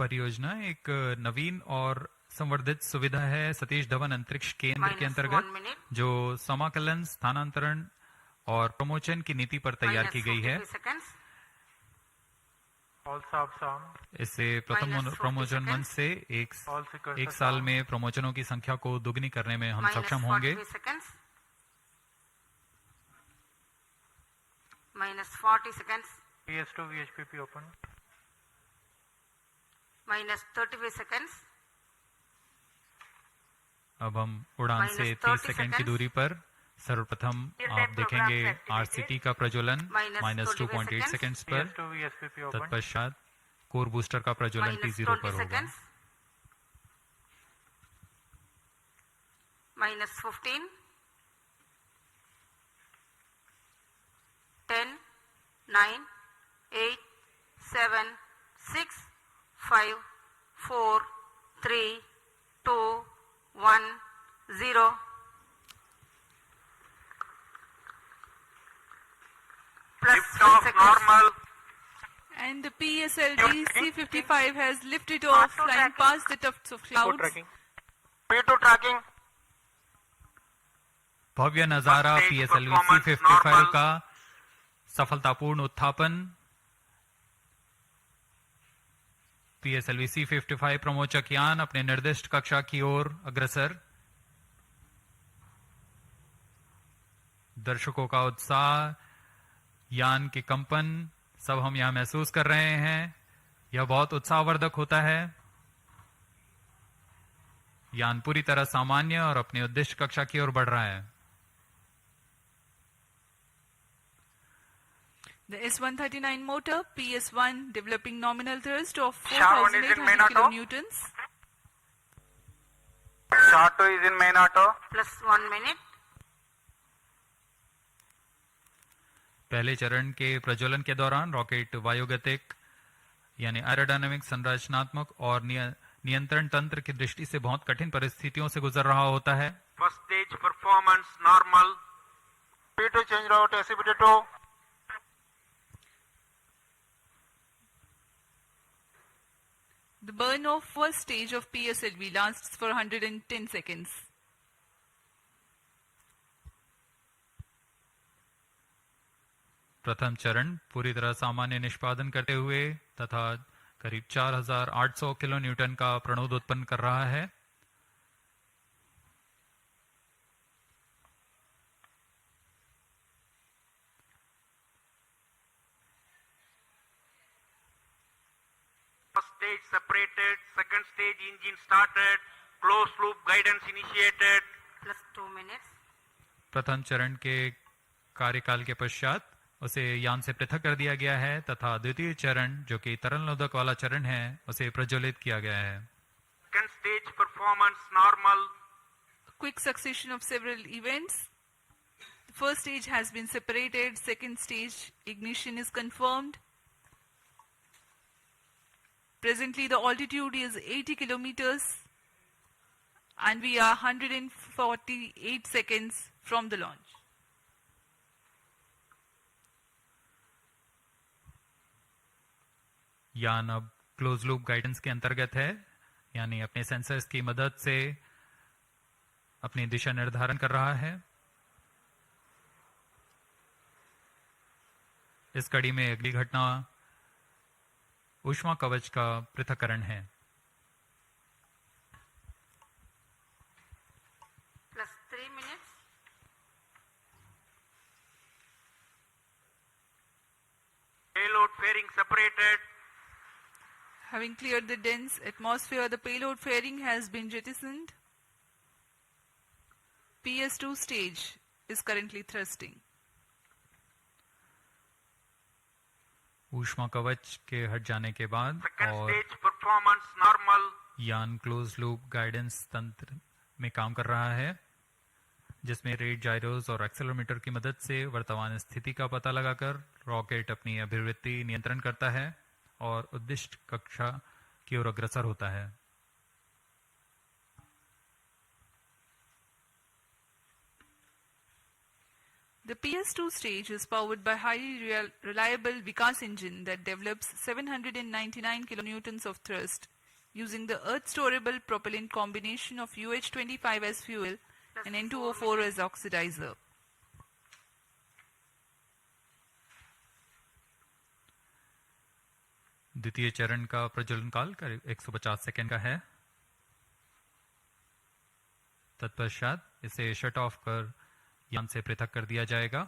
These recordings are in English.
परियोजना एक नवीन और संवर्धित सुविधा है सतीश धवन अंतरिक्ष केंद्र के अंतर्गत, जो समाकलन, स्थानांतरण और प्रमोशन की नीति पर तैयार की गई है। इससे प्रथम प्रमोशन मंच से एक साल में प्रमोशनों की संख्या को दुगनी करने में हम सक्षम होंगे। -40 seconds. PS2 VHPP open. -35 seconds. अब हम उड़ान से 30 सेकंड की दूरी पर सर्वप्रथम आप देखेंगे आरसीटी का प्रज्वलन -2.8 सेकंड्स पर। तत्पश्चात कोर बूस्टर का प्रज्वलन T0 पर होगा। -15. 10, 9, 8, 7, 6, 5, 4, 3, 2, 1, 0. Lift-off normal. And the Pslv C55 has lifted off, flying past the tufts of clouds. P2 tracking. भव्य नजारा PSLV C55 का सफलतापूर्ण उत्थापन। PSLV C55 प्रमोचक यान अपने निर्दिष्ट कक्षा की ओर अग्रसर। दर्शकों का उत्साह, यान के कंपन सब हम यहां महसूस कर रहे हैं। यह बहुत उत्साहवर्धक होता है। यान पूरी तरह सामान्य और अपनी उद्दिष्ट कक्षा की ओर बढ़ रहा है। The S139 motor, PS1, developing nominal thrust of 4,800 kilonewtons. Short 2 is in main auto. +1 minute. पहले चरण के प्रज्वलन के दौरान रॉकेट वायुगतिक यानी एरोडायनामिक, संरचनात्मक और नियंत्रण तंत्र की दृष्टि से बहुत कठिन परिस्थितियों से गुजर रहा होता है। First stage performance normal. P2 change route SCBT2. The burn of first stage of PSLV lasts for 110 seconds. प्रथम चरण पूरी तरह सामान्य निष्पादन करते हुए तथा करीब 4800 किलो न्यूटन का प्रणोद उत्पन्न कर रहा है। First stage separated, second stage engine started, closed loop guidance initiated. +2 minutes. प्रथम चरण के कार्यकाल के पश्चात उसे यान से पृथक कर दिया गया है तथा द्वितीय चरण, जो कि तरल नोदक वाला चरण है, उसे प्रज्वलित किया गया है। Second stage performance normal. Quick succession of several events. The first stage has been separated, second stage ignition is confirmed. Presently the altitude is 80 kilometers and we are 148 seconds from the launch. यान अब close loop guidance के अंतर्गत है, यानी अपने sensors की मदद से अपनी दिशा निर्धारण कर रहा है। इस कड़ी में अगली घटना ऊष्मा कवच का पृथक्करण है। +3 minutes. Payload fairing separated. Having cleared the dense atmosphere, the payload fairing has been jettisoned. PS2 stage is currently thrusting. ऊष्मा कवच के हट जाने के बाद Second और stage performance normal. यान क्लोज लूप गाइडेंस तंत्र में काम कर रहा है, जिसमें रेट जायरोस और एक्सेलेरोमीटर की मदद से वर्तमान स्थिति का पता लगाकर रॉकेट अपनी अभिवृत्ति नियंत्रण करता है और उद्दिष्ट कक्षा की ओर अग्रसर होता है। The PS2 stage is powered by highly reliable Vikas engine that develops 799 kilonewtons of thrust using the earth-storable propellant combination of UH-25 as fuel and N2O4 as oxidizer. द्वितीय चरण का प्रज्वलन काल करीब 150 सेकेंड का है। तत्पश्चात इसे शट ऑफ कर यान से पृथक कर दिया जाएगा।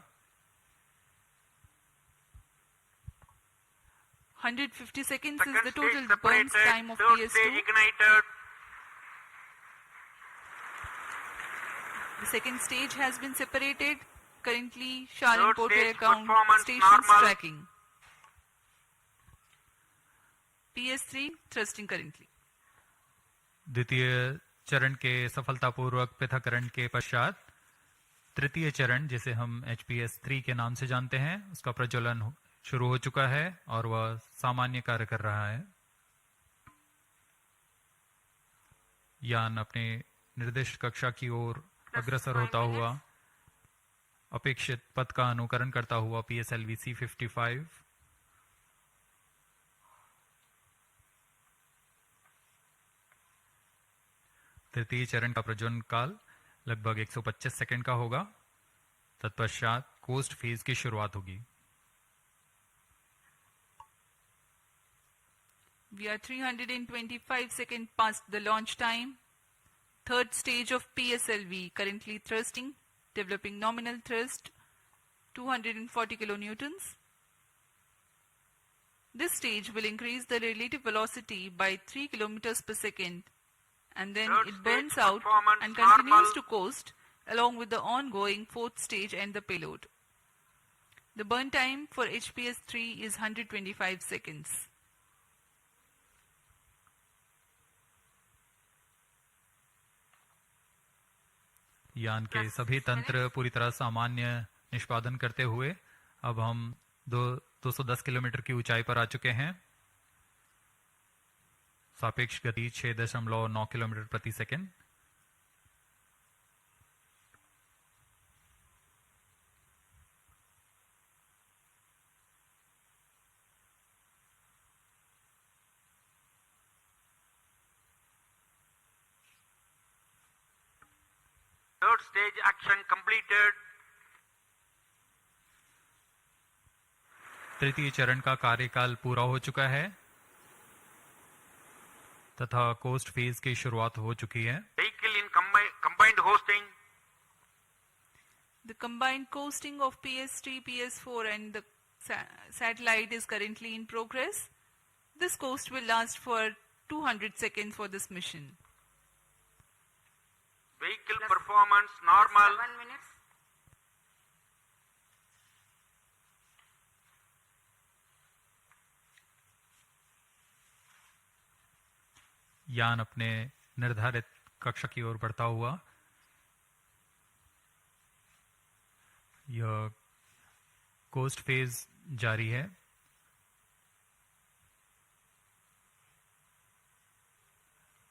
150 seconds is Second the stage total separated, burns time of third PS2. stage ignited. The second stage has been separated. Currently, Shah and Third Porter stage account performance stations normal. tracking. PS3 thrusting currently. द्वितीय चरण के सफलतापूर्वक पृथक्करण के पश्चात तृतीय चरण, जिसे हम HPS 3 के नाम से जानते हैं, उसका प्रज्वलन शुरू हो चुका है और वह सामान्य कार्य कर रहा है। यान अपने निर्दिष्ट कक्षा की ओर अग्रसर होता हुआ अपेक्षित पथ का अनुकरण करता हुआ PSLV C55 तृतीय चरण का प्रज्वलन काल लगभग 125 सेकंड का होगा। तत्पश्चात कोस्ट फेज की शुरुआत होगी। We are 325 seconds past the launch time. Third stage of PSLV currently thrusting, developing nominal thrust 240 kilonewtons. This stage will increase the relative velocity by 3 kilometers per second, and then Third it burns stage out performance and continues normal. to coast along with the ongoing fourth stage and the payload. The burn time for HPS 3 is 125 seconds. यान के सभी तंत्र पूरी तरह सामान्य निष्पादन करते हुए अब हम 210 किलोमीटर की ऊंचाई पर आ चुके हैं। सापेक्ष गति 6.9 किलोमीटर प्रति second. Third stage action completed. तृतीय चरण का कार्यकाल पूरा हो चुका है तथा कोस्ट फेज की शुरुआत हो चुकी है। Vehicle in combined hosting. The combined coasting of PS3, PS4 and the satellite is currently in progress. This coast will last for 200 seconds for this mission. Vehicle performance normal. 7 minutes. यान अपने निर्धारित कक्षा की ओर बढ़ता हुआ यह कोस्ट फेज जारी है।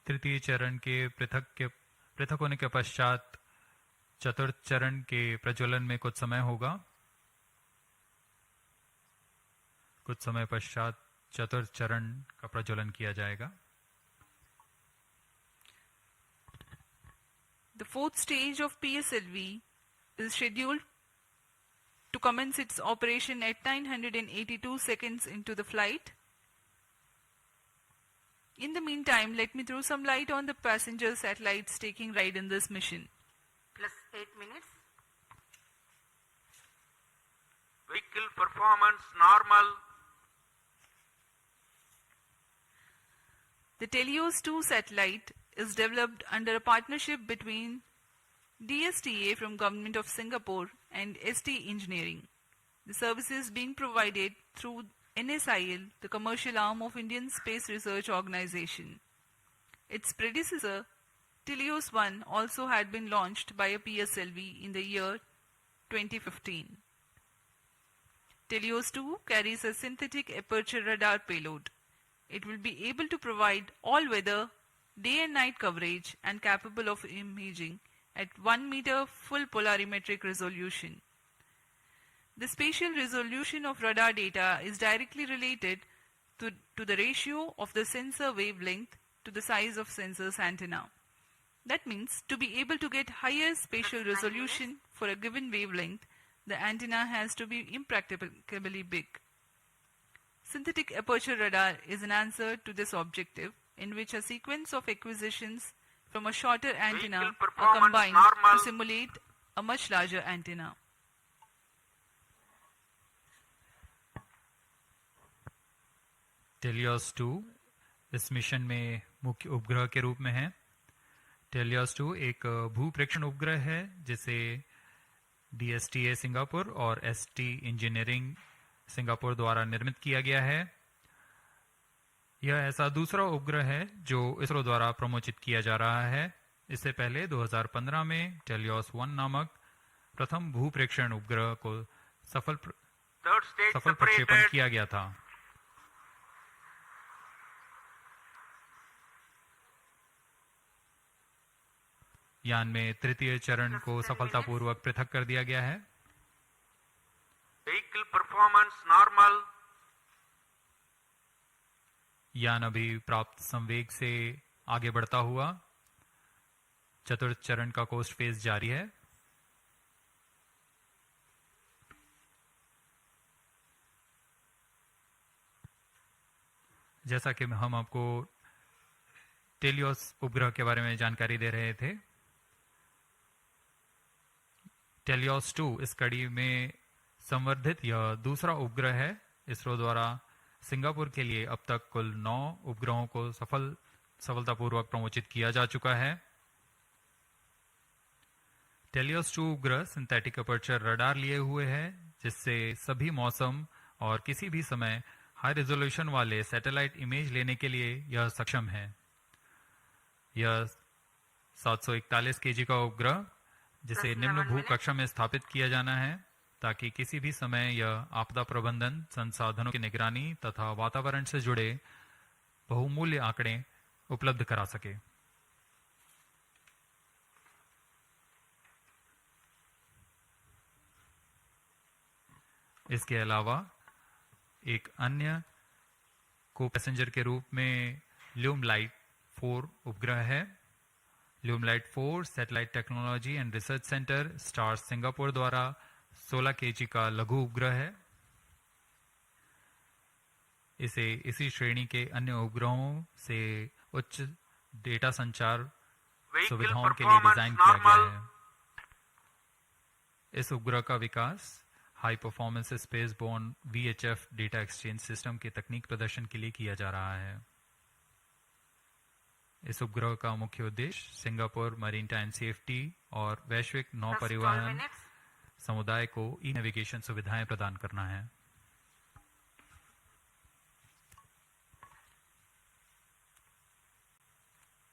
तृतीय चरण के पृथक होने के पश्चात चतुर्थ चरण के प्रज्वलन में कुछ समय होगा। कुछ समय पश्चात चतुर्थ चरण का प्रज्वलन किया जाएगा। The fourth stage of PSLV is scheduled to commence its operation at 982 seconds into the flight. In the meantime, let me throw some light on the passenger satellites taking ride in this mission. Plus 8 minutes. Vehicle performance normal. The Telios 2 satellite is developed under a partnership between DSTA from Government of Singapore and ST Engineering. The services being provided through NSIL, the commercial arm of Indian Space Research Organization. Its predecessor, Telios 1, also had been launched by a PSLV in the year 2015. Telios 2 carries a synthetic aperture radar payload. It will be able to provide all-weather, day and night coverage and capable of imaging at 1 meter full polarimetric resolution. The spatial resolution of radar data is directly related to the ratio of the sensor wavelength to the size of sensor's antenna. That means to be able to get higher spatial resolution for a given wavelength, the antenna has to be impracticably big. Synthetic aperture radar is an answer to this objective, in which a sequence of acquisitions from a shorter antenna Vehicle are performance combined normal. to simulate a much larger antenna. Teleost 2 इस mission में मुख्य उपग्रह के रूप में है। Teleost 2 एक भूप्रेक्षण उपग्रह है जिसे DSTA सिंगापुर और ST इंजीनियरिंग सिंगापुर द्वारा निर्मित किया गया है। यह ऐसा दूसरा उपग्रह है जो इसरो द्वारा प्रमोचित किया जा रहा है। इससे पहले 2015 में टेलियोस 1 नामक प्रथम भूप्रेक्षण उपग्रह को सफल प्रक्षेपण किया गया था। यान में तृतीय चरण को सफलतापूर्वक पृथक कर दिया गया है। Vehicle performance normal. यान अभी प्राप्त संवेग से आगे बढ़ता हुआ चतुर्थ चरण का कोस्ट फेज जारी है। जैसा कि हम आपको टेलियोस उपग्रह के बारे में जानकारी दे रहे थे, टेलियोस 2 इस कड़ी में संवर्धित यह दूसरा उपग्रह है। इसरो द्वारा सिंगापुर के लिए अब तक कुल 9 उपग्रहों को सफलतापूर्वक प्रमोचित किया जा चुका है। टेलियोस 2 उपग्रह सिंथेटिक अपर्चर रडार लिए हुए है, जिससे सभी मौसम और किसी भी समय हाई रेजोल्यूशन वाले सैटेलाइट इमेज लेने के लिए यह सक्षम है। यह 741 केजी का उपग्रह जिसे निम्न भू कक्षा में स्थापित किया जाना है, ताकि किसी भी समय यह आपदा प्रबंधन, संसाधनों की निगरानी तथा वातावरण से जुड़े बहुमूल्य आंकड़े उपलब्ध करा सके। इसके अलावा एक अन्य को पैसेंजर के रूप में ल्यूमलाइट 4 उपग्रह है। ल्यूमलाइट 4 satellite technology and research centre stars Singapore द्वारा 16 केजी का लघु उपग्रह है। इसे इसी श्रेणी के अन्य उपग्रहों से उच्च डेटा संचार सुविधाओं के लिए डिजाइन किया गया है। इस उपग्रह का विकास high performance space borne VHF data exchange system के तकनीक प्रदर्शन के लिए किया जा रहा है। इस उपग्रह का मुख्य उद्देश्य सिंगापुर मरीनटाइन सेफ्टी और वैश्विक नौ परिवहन समुदाय को ई-नेविगेशन सुविधाएं प्रदान करना है।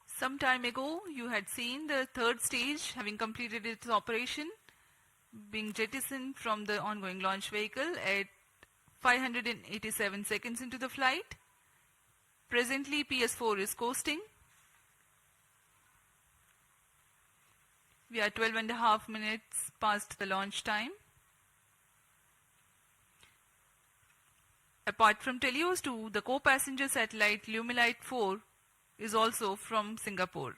Some time ago, you had seen the third stage having completed its operation, being jettisoned from the ongoing launch vehicle at 587 seconds into the flight. Presently, PS4 is coasting. We are 12.5 minutes past the launch time. Apart from Telios 2, the co-passenger satellite Lumilite 4 is also from Singapore.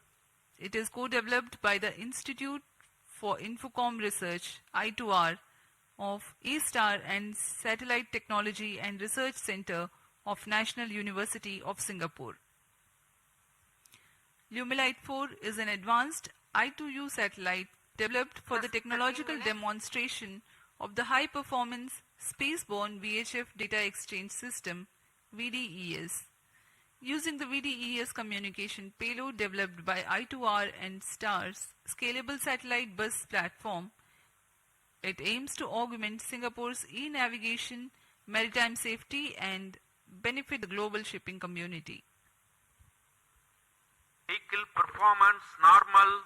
It is co-developed by the Institute for Infocom Research, I2R, of A-Star and Satellite Technology and Research Center of National University of Singapore. Lumilite 4 is an advanced I2U satellite developed for the technological demonstration of the high-performance spaceborne VHF data exchange system, VDES. Using the VDES communication payload developed by I2R and STAR's scalable satellite bus platform, it aims to augment Singapore's e-navigation, maritime safety and benefit the global shipping community. Vehicle performance normal.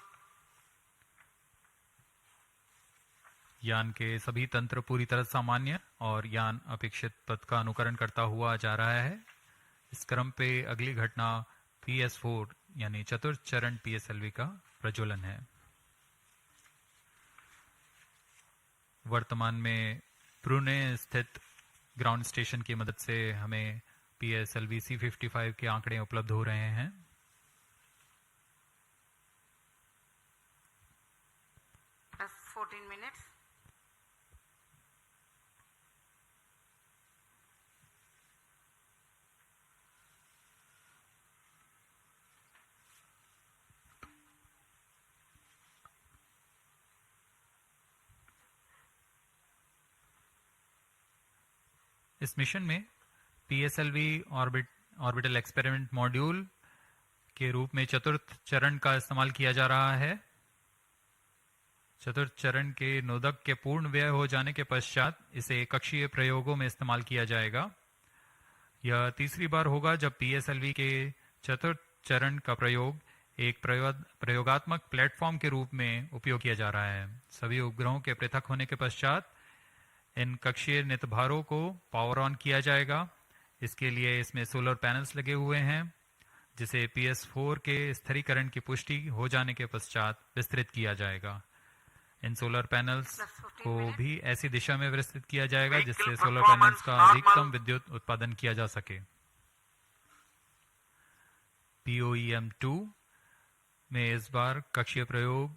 यान के सभी तंत्र पूरी तरह सामान्य और यान अपेक्षित पथ का अनुकरण करता हुआ जा रहा है। इस क्रम पे अगली घटना PS4 यानी चतुर्थ चरण PSLV का प्रज्वलन है। वर्तमान में पुणे स्थित ग्राउंड स्टेशन की मदद से हमें PSLV C55 के आंकड़े उपलब्ध हो रहे हैं। 14 minutes. इस मिशन में PSLV ऑर्बिटल एक्सपेरिमेंट मॉड्यूल के रूप में चतुर्थ चरण का इस्तेमाल किया जा रहा है। चतुर्थ चरण के नोदक के पूर्ण व्यय हो जाने के पश्चात इसे कक्षीय प्रयोगों में इस्तेमाल किया जाएगा। यह तीसरी बार होगा जब PSLV के चतुर्थ चरण का प्रयोग एक प्रयोगात्मक प्लेटफॉर्म के रूप में उपयोग किया जा रहा है। सभी उपग्रहों के पृथक होने के पश्चात इन कक्षीय नितभारों को पावर ऑन किया जाएगा। इसके लिए इसमें सोलर पैनल्स लगे हुए हैं, जिसे PS4 के स्थिरीकरण की पुष्टि हो जाने के पश्चात विस्तृत किया जाएगा। इन सोलर पैनल्स को भी ऐसी दिशा में विस्तृत किया जाएगा जिससे सोलर पैनल्स का अधिकतम विद्युत उत्पादन किया जा सके। POEM-2 में इस बार कक्षीय प्रयोग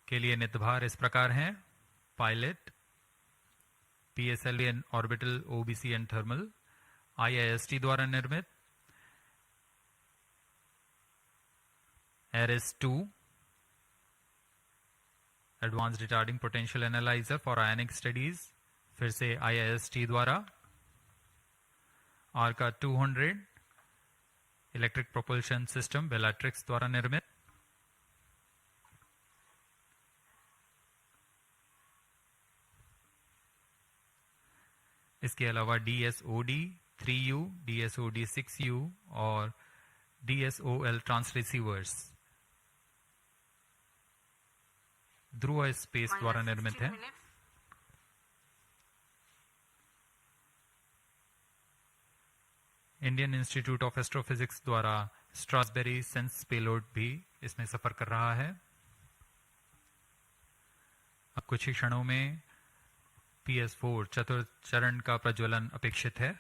के लिए नितभार इस प्रकार हैं: pilot, PSLV and orbital OBC and thermal, IIST द्वारा निर्मित ARIS-2 advance retarding potential analyser for ionic studies, फिर से IIST द्वारा, ARCA 200 electric propulsion system Bellatrix द्वारा निर्मित, इसके अलावा DSOD 3U, DSOD 6U और DSOL ट्रांसरिसीवर्स ध्रुव स्पेस द्वारा निर्मित है। इंडियन इंस्टीट्यूट ऑफ एस्ट्रोफिजिक्स द्वारा स्ट्रासबेरी सेंस पेलोड भी इसमें सफर कर रहा है। अब कुछ ही क्षणों में PS4 चतुर्थ चरण का प्रज्वलन अपेक्षित है।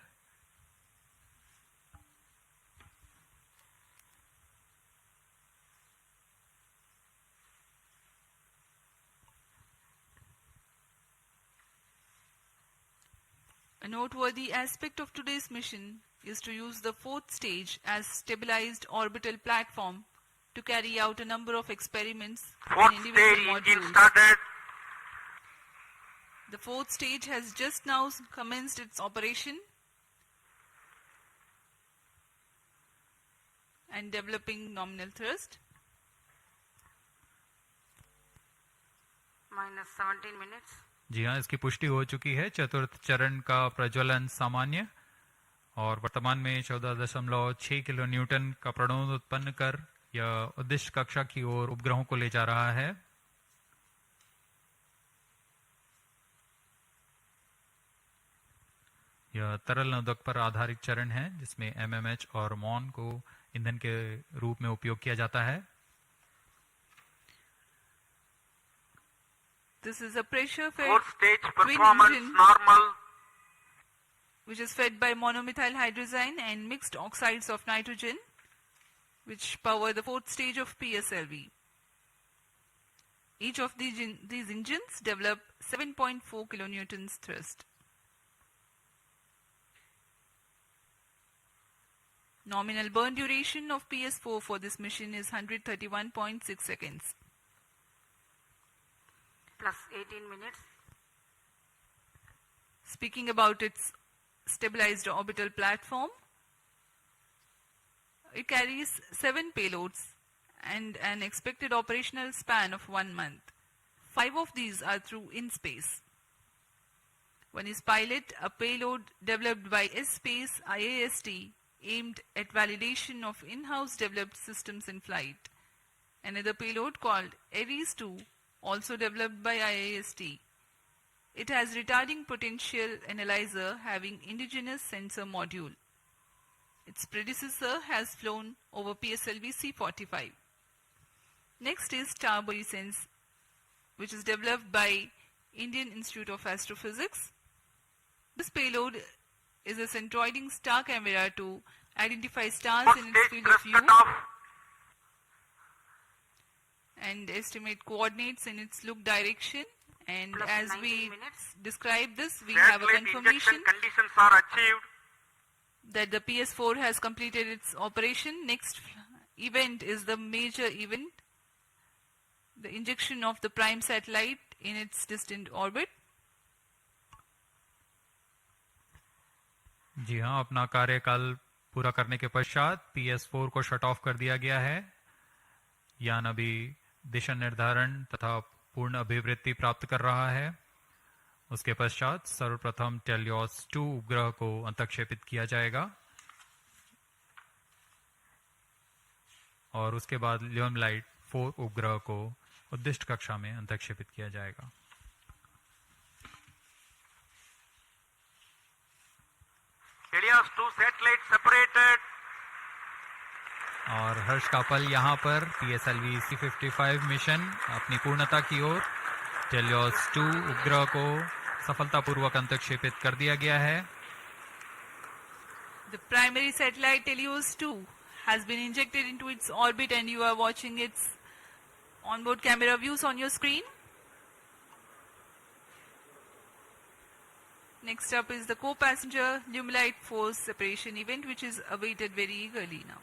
A noteworthy aspect of today's mission is to use the fourth stage as stabilized orbital platform to carry out a number of experiments Fourth in stage individual engine modules. started. The fourth stage has just now commenced its operation and developing nominal thrust. Minus 17 minutes. जी हाँ, इसकी पुष्टि हो चुकी है। चतुर्थ चरण का प्रज्वलन सामान्य और वर्तमान में 14.6 किलो न्यूटन का प्रणोद उत्पन्न कर यह उद्दिष्ट कक्षा की ओर उपग्रहों को ले जा रहा है। यह तरल नोदक पर आधारित चरण है जिसमें MMH और MON को ईंधन के रूप में उपयोग किया जाता है। This is a pressure-fed Fourth stage twin performance engine normal. which is fed by monomethyl hydrazine and mixed oxides of nitrogen, which power the fourth stage of PSLV. Each of these engines develop 7.4 kilonewtons thrust. Nominal burn duration of PS4 for this mission is 131.6 seconds. Plus 18 minutes. Speaking about its stabilized orbital platform, it carries 7 payloads and an expected operational span of 1 month. 5 of these are through in-space. One is Pilot, a payload developed by S-Space IAST aimed at validation of in-house developed systems in flight. Another payload called ARIS-2, also developed by IAST. It has retarding potential analyzer having indigenous sensor module. Its predecessor has flown over Pslv C55. Next is Sense, which is developed by Indian Institute of Astrophysics. This payload is a centroiding star camera to identify stars Fourth in its stage field of thrust view cutoff. and estimate coordinates in its look direction And Plus as 19 we minutes. describe this, we have a Satellite confirmation injection conditions are achieved. that the PS4 has completed its operation. Next event is the major event, the injection of the prime satellite in its distant orbit. जी हाँ, अपना कार्यकाल पूरा करने के पश्चात PS4 को shut off कर दिया गया है। यान अभी दिशा निर्धारण तथा पूर्ण अभिवृत्ति प्राप्त कर रहा है। उसके पश्चात सर्वप्रथम टेलियोस 2 उपग्रह को अंतक्षेपित किया जाएगा और उसके बाद ल्यूमलाइट 4 उपग्रह को उद्दिष्ट कक्षा में अंतक्षेपित किया जाएगा। Helios 2 satellite separated. और हर्ष का पल यहाँ पर PSLV C55 मिशन अपनी पूर्णता की ओर। टेलियोस 2 उपग्रह को सफलतापूर्वक अंतक्षेपित कर दिया गया है। The primary satellite Helios 2 has been injected into its orbit and you are watching its onboard camera views on your screen. Next up is the co-passenger Lumilite 4 separation event, which is awaited very eagerly now.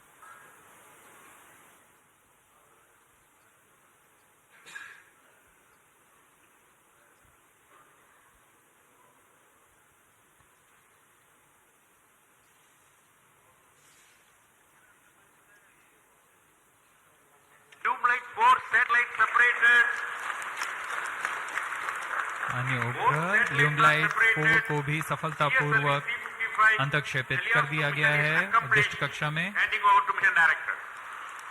Lumilite 4 satellite separated. अन्य उपग्रह ल्यूमलाइट 4 को भी सफलतापूर्वक अंतक्षेपित कर दिया गया है उद्दिष्ट कक्षा में। Handing over to mission director.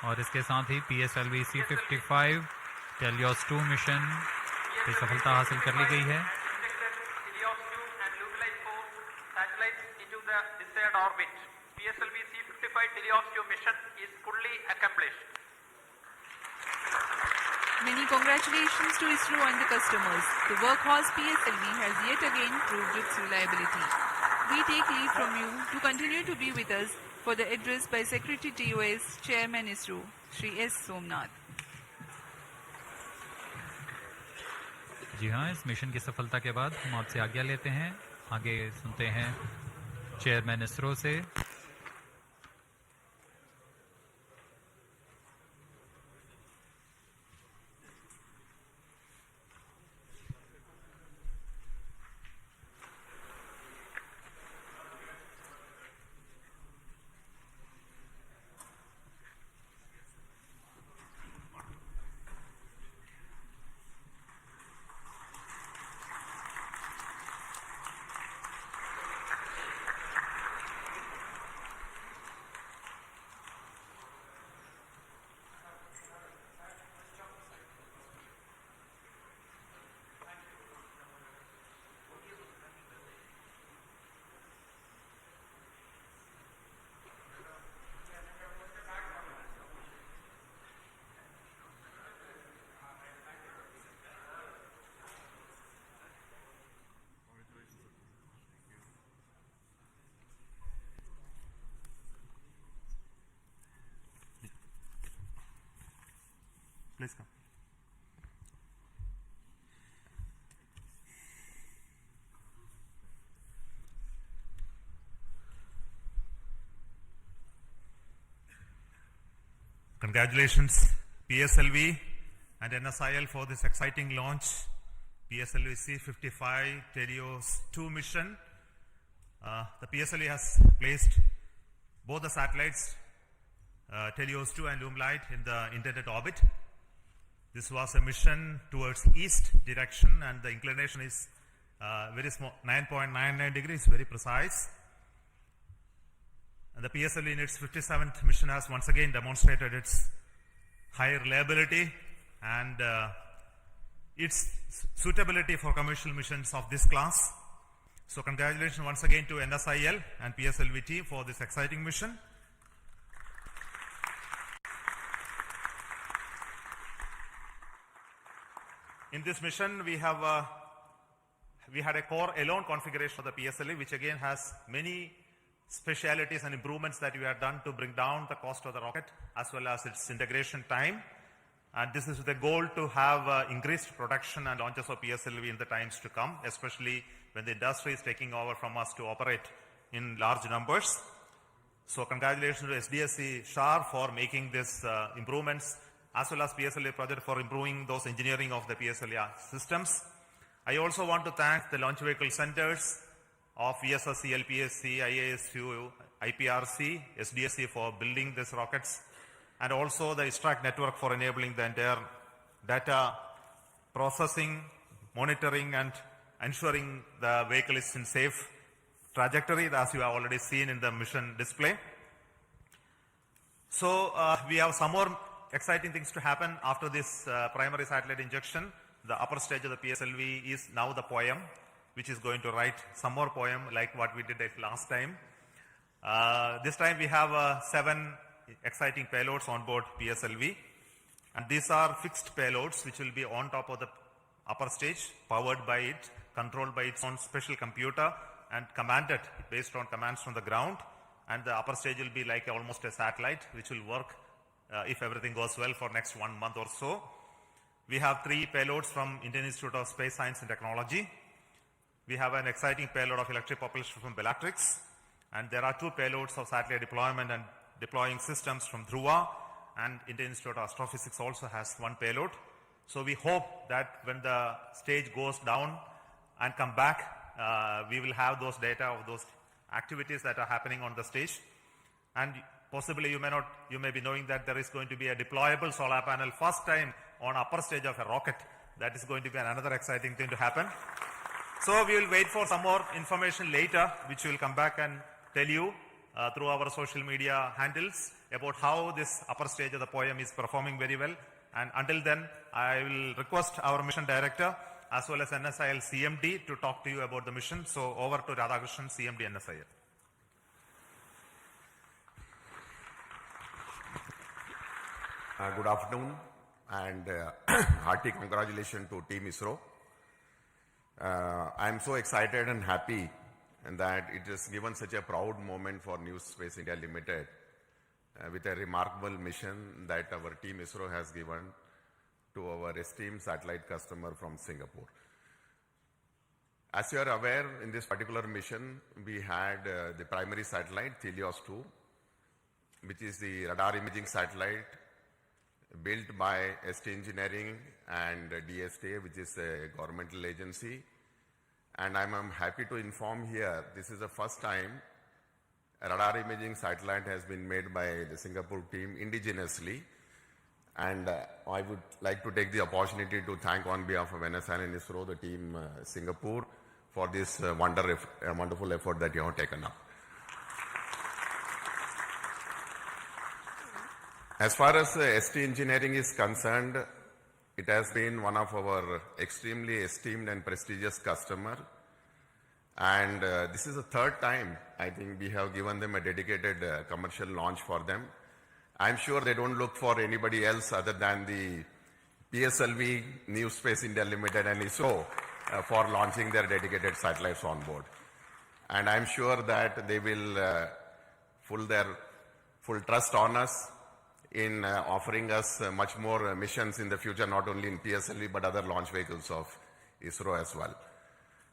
और इसके साथ ही PSLV C55 टेलियोस 2 मिशन की सफलता हासिल कर ली गई है। Helios 2 and Lumilite 4 satellites into the desired orbit. PSLV C55 Helios 2 mission is fully accomplished. Many congratulations to ISRO and the customers. The workhorse PSLV has yet again proved its reliability. We take leave from you to continue to be with us for the address by Secretary TOS, Chairman ISRO, Shri S. Somnath. जी हाँ, इस mission की सफलता के बाद हम आपसे आज्ञा लेते हैं। आगे सुनते हैं चेयरमैन इसरो से। Please come. Congratulations PSLV and NSIL for this exciting launch. PSLV C55 Helios 2 mission. The PSLV has placed both the satellites Helios 2 and Lumilite in the intended orbit. This was a mission towards east direction and the inclination is very small, 9.99 degrees, very precise. And the PSLV in its 57th mission has once again demonstrated its high reliability and its suitability for commercial missions of this class. So congratulations once again to NSIL and PSLV team for this exciting mission. In this mission, we had a core alone configuration of the PSLV, which again has many specialities and improvements that we have done to bring down the cost of the rocket as well as its integration time. And this is with the goal to have increased production and launches of PSLV in the times to come, especially when the industry is taking over from us to operate in large numbers. So congratulations to SDSC SHAR for making these improvements, as well as PSLV project for improving those engineering of the PSLV systems. I also want to thank the launch vehicle centers of VSSC, LPSC, IASU, IPRC, SDSC for building these rockets, and also the ISRO network for enabling the entire data processing, monitoring, and ensuring the vehicle is in safe trajectory, as you have already seen in the mission display. So we have some more exciting things to happen after this primary satellite injection. The upper stage of the PSLV is now the poem, which is going to write some more poem like what we did last time. This time we have 7 exciting payloads on board PSLV, and these are fixed payloads which will be on top of the upper stage, powered by it, controlled by its own special computer, and commanded based on commands from the ground. And the upper stage will be like almost a satellite which will work if everything goes well for next 1 month or so. We have 3 payloads from Indian Institute of Space Science and Technology. We have an exciting payload of electric propulsion from Bellatrix, and there are 2 payloads of satellite deployment and deploying systems from Dhruva, and Indian Institute of Astrophysics also has 1 payload. So we hope that when the stage goes down and come back, we will have those data of those activities that are happening on the stage. And possibly you may be knowing that there is going to be a deployable solar panel first time on upper stage of a rocket. That is going to be another exciting thing to happen. So we will wait for some more information later, which we will come back and tell you through our social media handles about how this upper stage of the poem is performing very well. And until then, I will request our mission director as well as NSIL CMD to talk to you about the mission. So over to Radhakrishnan, CMD NSIL. Good afternoon, and hearty congratulations to Team ISRO. I am so excited and happy that it has given such a proud moment for New Space India Limited with a remarkable mission that our Team ISRO has given to our esteemed satellite customer from Singapore. As you are aware, in this particular mission, we had the primary satellite, Helios 2, which is the radar imaging satellite built by ST Engineering and DSTA, which is a governmental agency. And I'm happy to inform here, this is the first time a radar imaging satellite has been made by the Singapore team indigenously. And I would like to take the opportunity to thank on behalf of NSIL and ISRO, the team Singapore, for this wonderful effort that you have taken up. As far as ST Engineering is concerned, it has been one of our extremely esteemed and prestigious customer. And this is the 3rd time, I think, we have given them a dedicated commercial launch for them. I'm sure they don't look for anybody else other than the PSLV, New Space India Limited and ISRO for launching their dedicated satellites on board. And I'm sure that they will put their full trust on us in offering us much more missions in the future, not only in PSLV but other launch vehicles of ISRO as well.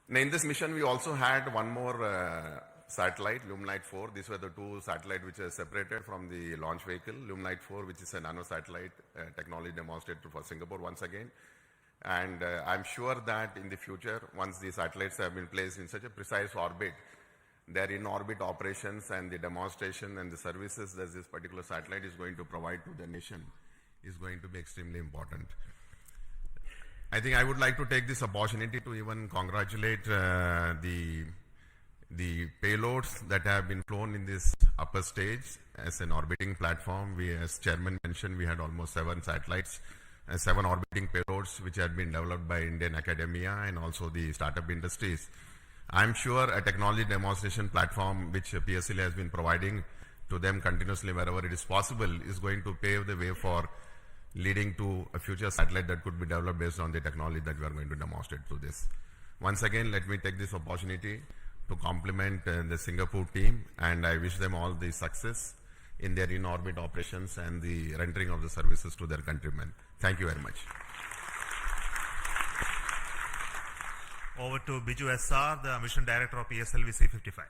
Now, in this mission, we also had one more satellite, Luminite 4. These were the 2 satellites which are separated from the launch vehicle. Luminite 4, which is a nano satellite technology demonstrated for Singapore once again. And I'm sure that in the future, once these satellites have been placed in such a precise orbit, their in-orbit operations and the demonstration and the services that this particular satellite is going to provide to the nation is going to be extremely important. I think I would like to take this opportunity to even congratulate the payloads that have been flown in this upper stage as an orbiting platform. We, as Chairman mentioned, we had almost 7 satellites and 7 orbiting payloads which had been developed by Indian academia and also the startup industries. I'm sure a technology demonstration platform which PSLV has been providing to them continuously wherever it is possible is going to pave the way for leading to a future satellite that could be developed based on the technology that we are going to demonstrate through this. Once again, let me take this opportunity to compliment the Singapore team, and I wish them all the success in their in-orbit operations and the rendering of the services to their countrymen. Thank you very much. Over to Biju SR, the Mission Director of Pslv C55.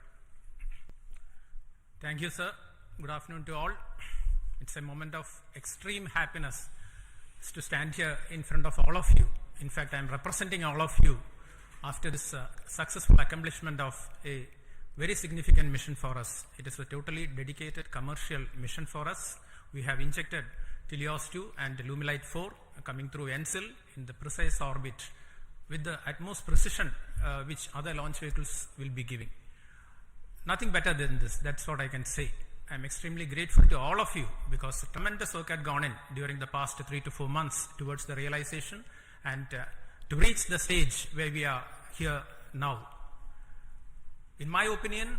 Thank you, sir. Good afternoon to all. It's a moment of extreme happiness to stand here in front of all of you. In fact, I'm representing all of you after this successful accomplishment of a very significant mission for us. It is a totally dedicated commercial mission for us. We have injected Helios 2 and Lumilite 4 coming through Ensil in the precise orbit with the utmost precision which other launch vehicles will be giving. Nothing better than this, that's what I can say. I'm extremely grateful to all of you because tremendous work had gone in during the past 3 to 4 months towards the realization and to reach the stage where we are here now. In my opinion,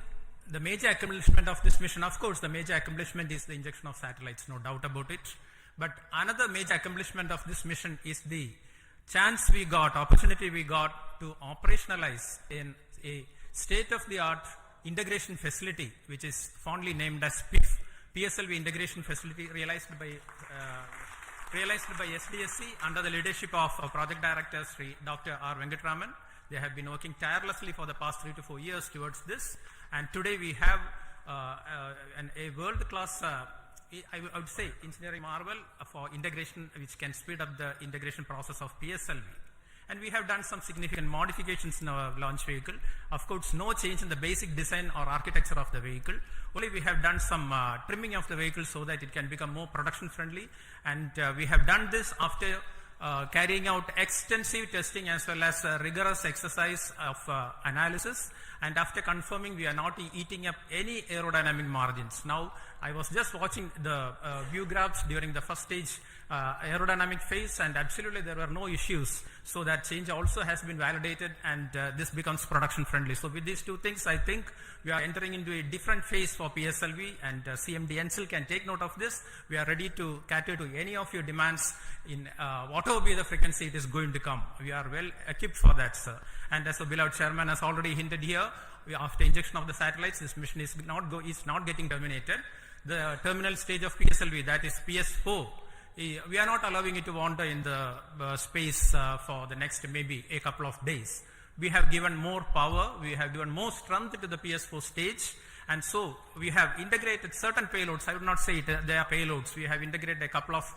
the major accomplishment of this mission, of course, the major accomplishment is the injection of satellites, no doubt about it. But another major accomplishment of this mission is the chance we got, opportunity we got to operationalize in a state-of-the-art integration facility, which is fondly named as PIF, PSLV Integration Facility, realized by SDSC under the leadership of Project Director Sri Dr. R. Venkatraman. They have been working tirelessly for the past 3 to 4 years towards this, and today we have a world-class, I would say, engineering marvel for integration, which can speed up the integration process of PSLV. And we have done some significant modifications in our launch vehicle. Of course, no change in the basic design or architecture of the vehicle. Only we have done some trimming of the vehicle so that it can become more production friendly. And we have done this after carrying out extensive testing as well as rigorous exercise of analysis. And after confirming we are not eating up any aerodynamic margins. Now, I was just watching the view graphs during the first stage aerodynamic phase, and absolutely there were no issues. So that change also has been validated, and this becomes production friendly. So with these two things, I think we are entering into a different phase for PSLV, and CMD Ensil can take note of this. We are ready to cater to any of your demands in whatever be the frequency it is going to come. We are well equipped for that, sir. And as the beloved chairman has already hinted here, after injection of the satellites, this mission is not getting terminated. The terminal stage of PSLV, that is PS4, we are not allowing it to wander in the space for the next maybe a couple of days. We have given more power, we have given more strength to the PS4 stage, and so we have integrated certain payloads. I would not say they are payloads. We have integrated a couple of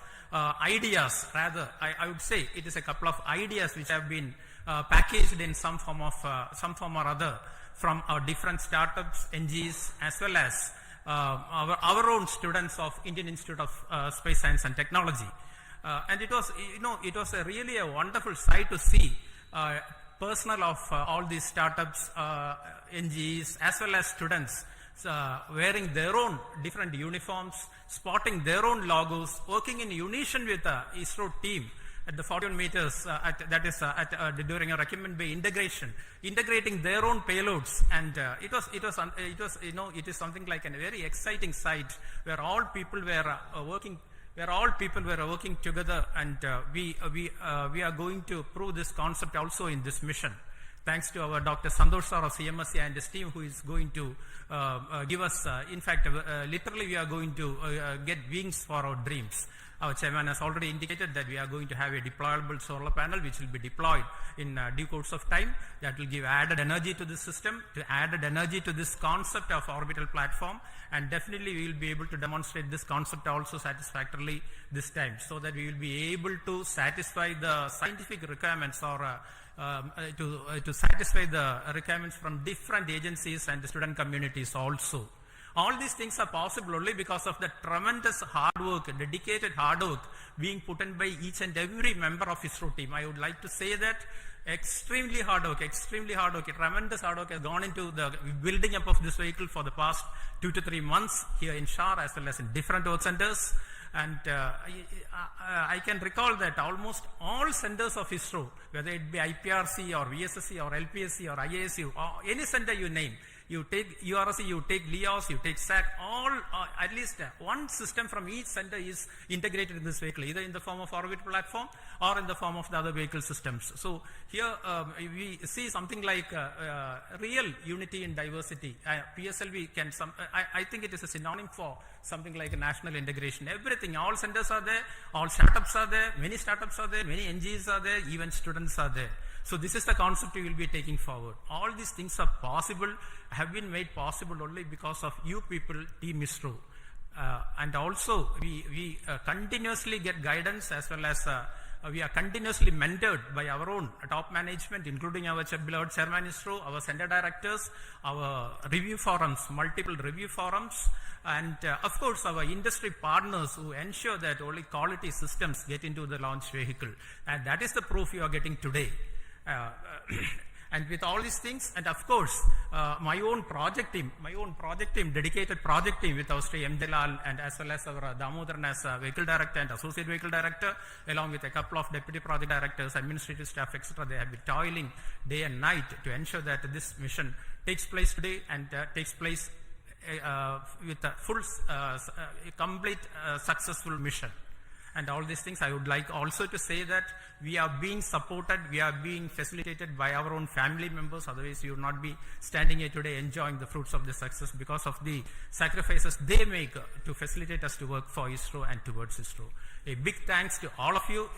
ideas, rather. I would say it is a couple of ideas which have been packaged in some form or other from our different startups, NGs, as well as our own students of Indian Institute of Space Science and Technology. And it was, it was really a wonderful sight to see personnel of all these startups, NGs, as well as students wearing their own different uniforms, spotting their own logos, working in unison with the ISRO team at the 41 meters, during a Recumbent Bay integration, integrating their own payloads, and it is something like a very exciting sight where all people were working together, and we are going to prove this concept also in this mission. Thanks to our Dr. Santosh sir of CMSC and his team, who is going to give us, in fact, literally we are going to get wings for our dreams. Our chairman has already indicated that we are going to have a deployable solar panel which will be deployed in due course of time. That will give added energy to the system, added energy to this concept of orbital platform, and definitely we will be able to demonstrate this concept also satisfactorily this time, so that we will be able to satisfy the scientific requirements or to satisfy the requirements from different agencies and the student communities also. All these things are possible only because of the tremendous hard work, dedicated hard work being put in by each and every member of ISRO team. I would like to say that extremely hard work, tremendous hard work has gone into the building up of this vehicle for the past 2 to 3 months here in Shar as well as in different work centers. And I can recall that almost all centers of ISRO, whether it be IPRC or VSSC or LPSC or IASU, or any center you name, you take URSC, you take LEOS, you take SAC, all at least one system from each center is integrated in this vehicle, either in the form of orbit platform or in the form of the other vehicle systems. So here we see something like real unity in diversity. PSLV can I think it is a synonym for something like a national integration, everything, all centers are there, all startups are there, many startups are there, many NGOs are there, even students are there. So this is the concept we will be taking forward. All these things are possible, have been made possible only because of you people, Team ISRO. And also we continuously get guidance, as well as we are continuously mentored by our own top management, including our beloved Chairman ISRO, our center directors, our review forums, multiple review forums, and of course our industry partners who ensure that only quality systems get into the launch vehicle. And that is the proof you are getting today. And with all these things, and of course, my own project team, dedicated project team with our Sri M. Jalal, and as well as our Damodaran as vehicle director and associate vehicle director, along with a couple of deputy project directors, administrative staff, etc. They have been toiling day and night to ensure that this mission takes place today and takes place with a full, complete, successful mission. And all these things, I would like also to say that we are being supported, we are being facilitated by our own family members. Otherwise, you would not be standing here today enjoying the fruits of the success because of the sacrifices they make to facilitate us to work for ISRO and towards ISRO. A big thanks to all of you.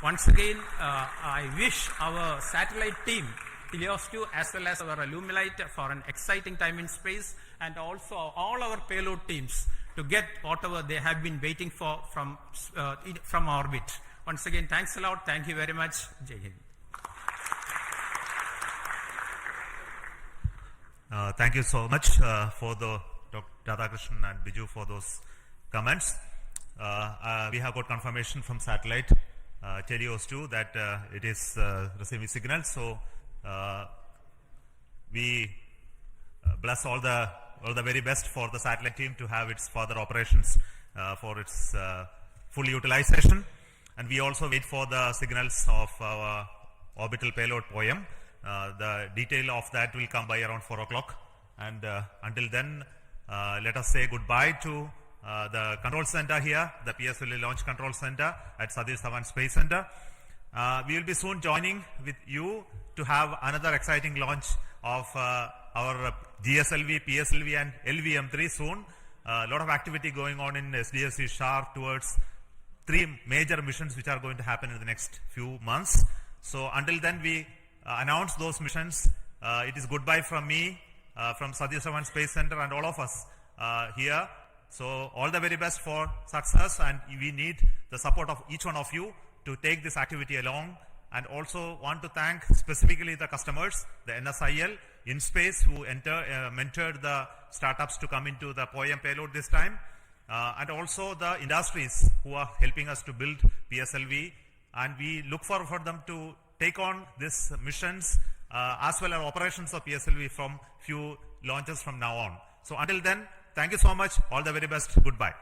Once again, I wish our satellite team, Helios 2, as well as our Lumilite, for an exciting time in space, and also all our payload teams to get whatever they have been waiting for from orbit. Once again, thanks a lot. Thank you very much. Jai Hind. Thank you so much for the Dr. Radhakrishnan and Biju for those comments. We have got confirmation from satellite Helios 2 that it is receiving signals. So we bless all the very best for the satellite team to have its further operations for its full utilization. And we also wait for the signals of our orbital payload POEM. The detail of that will come by around 4 o'clock. And until then, let us say goodbye to the control center here, the PSLV Launch Control Center at Satish Dhawan Space Center. We will be soon joining with you to have another exciting launch of our GSLV, PSLV and LVM3 soon. A lot of activity going on in SDSC SHAR towards 3 major missions which are going to happen in the next few months. So until then, we announce those missions. It is goodbye from me, from Satish Dhawan Space Center and all of us here. So all the very best for success, and we need the support of each one of you to take this activity along. And also want to thank specifically the customers, the NSIL, InSpace, who mentored the startups to come into the POEM payload this time, and also the industries who are helping us to build PSLV. And we look forward for them to take on these missions as well as operations of PSLV from few launches from now on. So until then, thank you so much. All the very best. Goodbye.